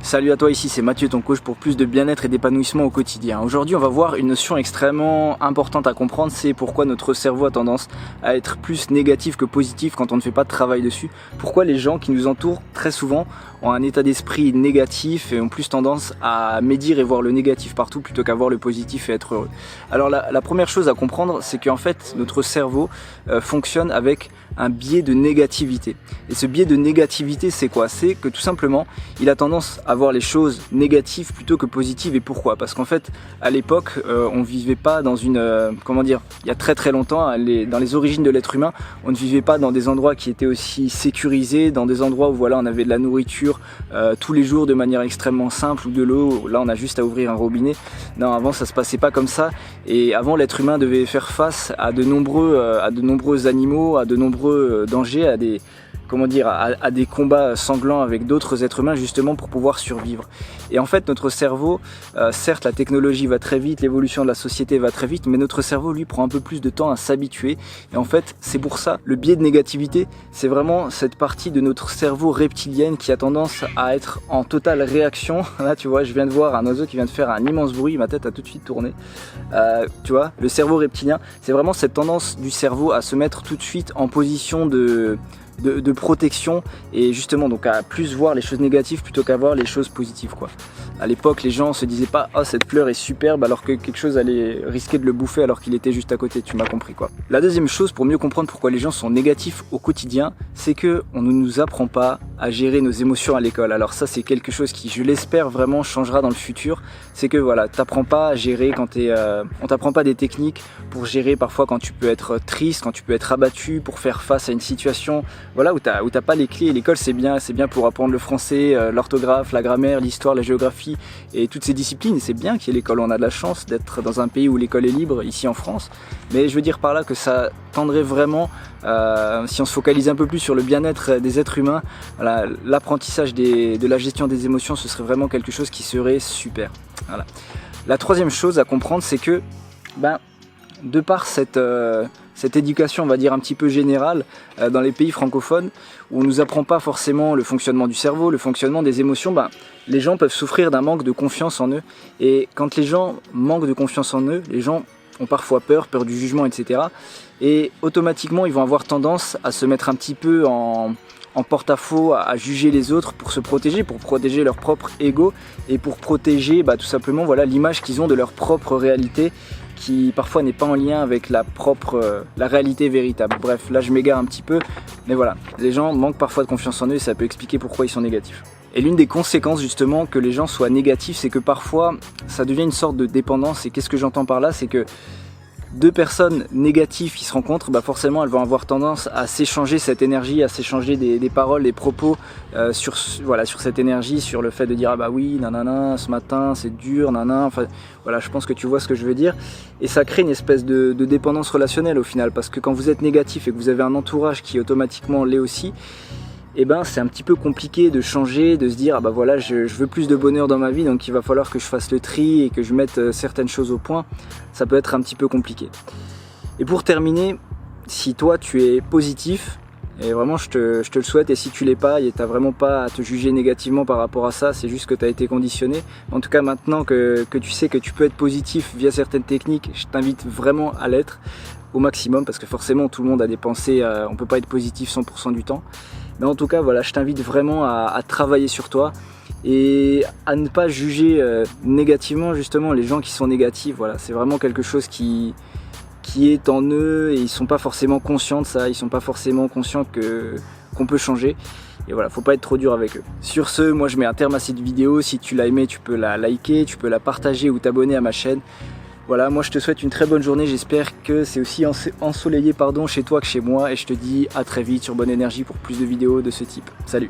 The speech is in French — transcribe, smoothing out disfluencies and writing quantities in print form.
Salut à toi, ici c'est Mathieu, ton coach pour plus de bien-être et d'épanouissement au quotidien. Aujourd'hui on va voir une notion extrêmement importante à comprendre, c'est pourquoi notre cerveau a tendance à être plus négatif que positif quand on ne fait pas de travail dessus. Pourquoi les gens qui nous entourent très souvent ont un état d'esprit négatif et ont plus tendance à médire et voir le négatif partout plutôt qu'à voir le positif et être heureux. Alors la première chose à comprendre, c'est qu'en fait notre cerveau fonctionne avec un biais de négativité. Et ce biais de négativité, c'est quoi? C'est que tout simplement, il a tendance à voir les choses négatives plutôt que positives. Et pourquoi? Parce qu'en fait, à l'époque, on vivait pas dans une... comment dire? Il y a très très longtemps, dans les origines de l'être humain, on ne vivait pas dans des endroits qui étaient aussi sécurisés, dans des endroits où voilà, on avait de la nourriture tous les jours de manière extrêmement simple, ou de l'eau. Là, on a juste à ouvrir un robinet. Non, avant, ça se passait pas comme ça. Et avant, l'être humain devait faire face à de nombreux animaux, à de nombreux dangers, à des combats sanglants avec d'autres êtres humains justement pour pouvoir survivre. Et en fait notre cerveau, certes la technologie va très vite, l'évolution de la société va très vite, mais notre cerveau lui prend un peu plus de temps à s'habituer. Et en fait c'est pour ça, le biais de négativité, c'est vraiment cette partie de notre cerveau reptilienne qui a tendance à être en totale réaction. Là tu vois, je viens de voir un oiseau qui vient de faire un immense bruit, ma tête a tout de suite tourné. Tu vois, le cerveau reptilien, c'est vraiment cette tendance du cerveau à se mettre tout de suite en position de protection et justement donc à plus voir les choses négatives plutôt qu'à voir les choses positives quoi. À l'époque les gens se disaient pas oh cette fleur est superbe alors que quelque chose allait risquer de le bouffer alors qu'il était juste à côté, tu m'as compris quoi. La deuxième chose pour mieux comprendre pourquoi les gens sont négatifs au quotidien, c'est que on ne nous apprend pas à gérer nos émotions à l'école. Alors ça c'est quelque chose qui je l'espère vraiment changera dans le futur, c'est que voilà, t'apprends pas à gérer quand on t'apprend pas des techniques pour gérer parfois quand tu peux être triste, quand tu peux être abattu, pour faire face à une situation voilà, où t'as pas les clés. Et l'école c'est bien pour apprendre le français, l'orthographe, la grammaire, l'histoire, la géographie et toutes ces disciplines. Et c'est bien qu'il y ait l'école, on a de la chance d'être dans un pays où l'école est libre, ici en France. Mais je veux dire par là que ça tendrait vraiment, si on se focalise un peu plus sur le bien-être des êtres humains, voilà, l'apprentissage de la gestion des émotions, ce serait vraiment quelque chose qui serait super. Voilà. La troisième chose à comprendre, c'est que de par cette éducation, on va dire un petit peu générale, dans les pays francophones, où on nous apprend pas forcément le fonctionnement du cerveau, le fonctionnement des émotions, les gens peuvent souffrir d'un manque de confiance en eux. Et quand les gens manquent de confiance en eux, les gens ont parfois peur du jugement, etc. Et automatiquement, ils vont avoir tendance à se mettre un petit peu en porte-à-faux, à juger les autres pour se protéger, pour protéger leur propre ego et pour protéger tout simplement voilà, l'image qu'ils ont de leur propre réalité, qui parfois n'est pas en lien avec la réalité véritable. Bref, là je m'égare un petit peu, mais voilà, les gens manquent parfois de confiance en eux et ça peut expliquer pourquoi ils sont négatifs. Et l'une des conséquences justement que les gens soient négatifs, c'est que parfois ça devient une sorte de dépendance. Et qu'est-ce que j'entends par là? C'est que deux personnes négatives qui se rencontrent, forcément elles vont avoir tendance à s'échanger cette énergie, à s'échanger des paroles, des propos sur cette énergie, sur le fait de dire ah bah oui, nanana, ce matin c'est dur, nanana, enfin voilà, je pense que tu vois ce que je veux dire. Et ça crée une espèce de dépendance relationnelle au final, parce que quand vous êtes négatif et que vous avez un entourage qui automatiquement l'est aussi, c'est un petit peu compliqué de changer, de se dire ah bah voilà, je veux plus de bonheur dans ma vie, donc il va falloir que je fasse le tri et que je mette certaines choses au point. Ça peut être un petit peu compliqué. Et pour terminer, si toi tu es positif, et vraiment je te le souhaite, et si tu l'es pas, et t'as vraiment pas à te juger négativement par rapport à ça, c'est juste que tu as été conditionné. En tout cas maintenant que tu sais que tu peux être positif via certaines techniques, je t'invite vraiment à l'être au maximum, parce que forcément tout le monde a des pensées, on peut pas être positif 100% du temps. Mais en tout cas voilà, je t'invite vraiment à travailler sur toi et à ne pas juger négativement justement les gens qui sont négatifs. Voilà, c'est vraiment quelque chose qui est en eux et ils sont pas forcément conscients de ça, ils sont pas forcément conscients qu'on peut changer. Et voilà, faut pas être trop dur avec eux. Sur ce, moi je mets un terme à cette vidéo. Si tu l'as aimé, tu peux la liker, tu peux la partager ou t'abonner à ma chaîne. Voilà, moi je te souhaite une très bonne journée, j'espère que c'est aussi ensoleillé chez toi que chez moi, et je te dis à très vite sur Bonne Énergie pour plus de vidéos de ce type. Salut!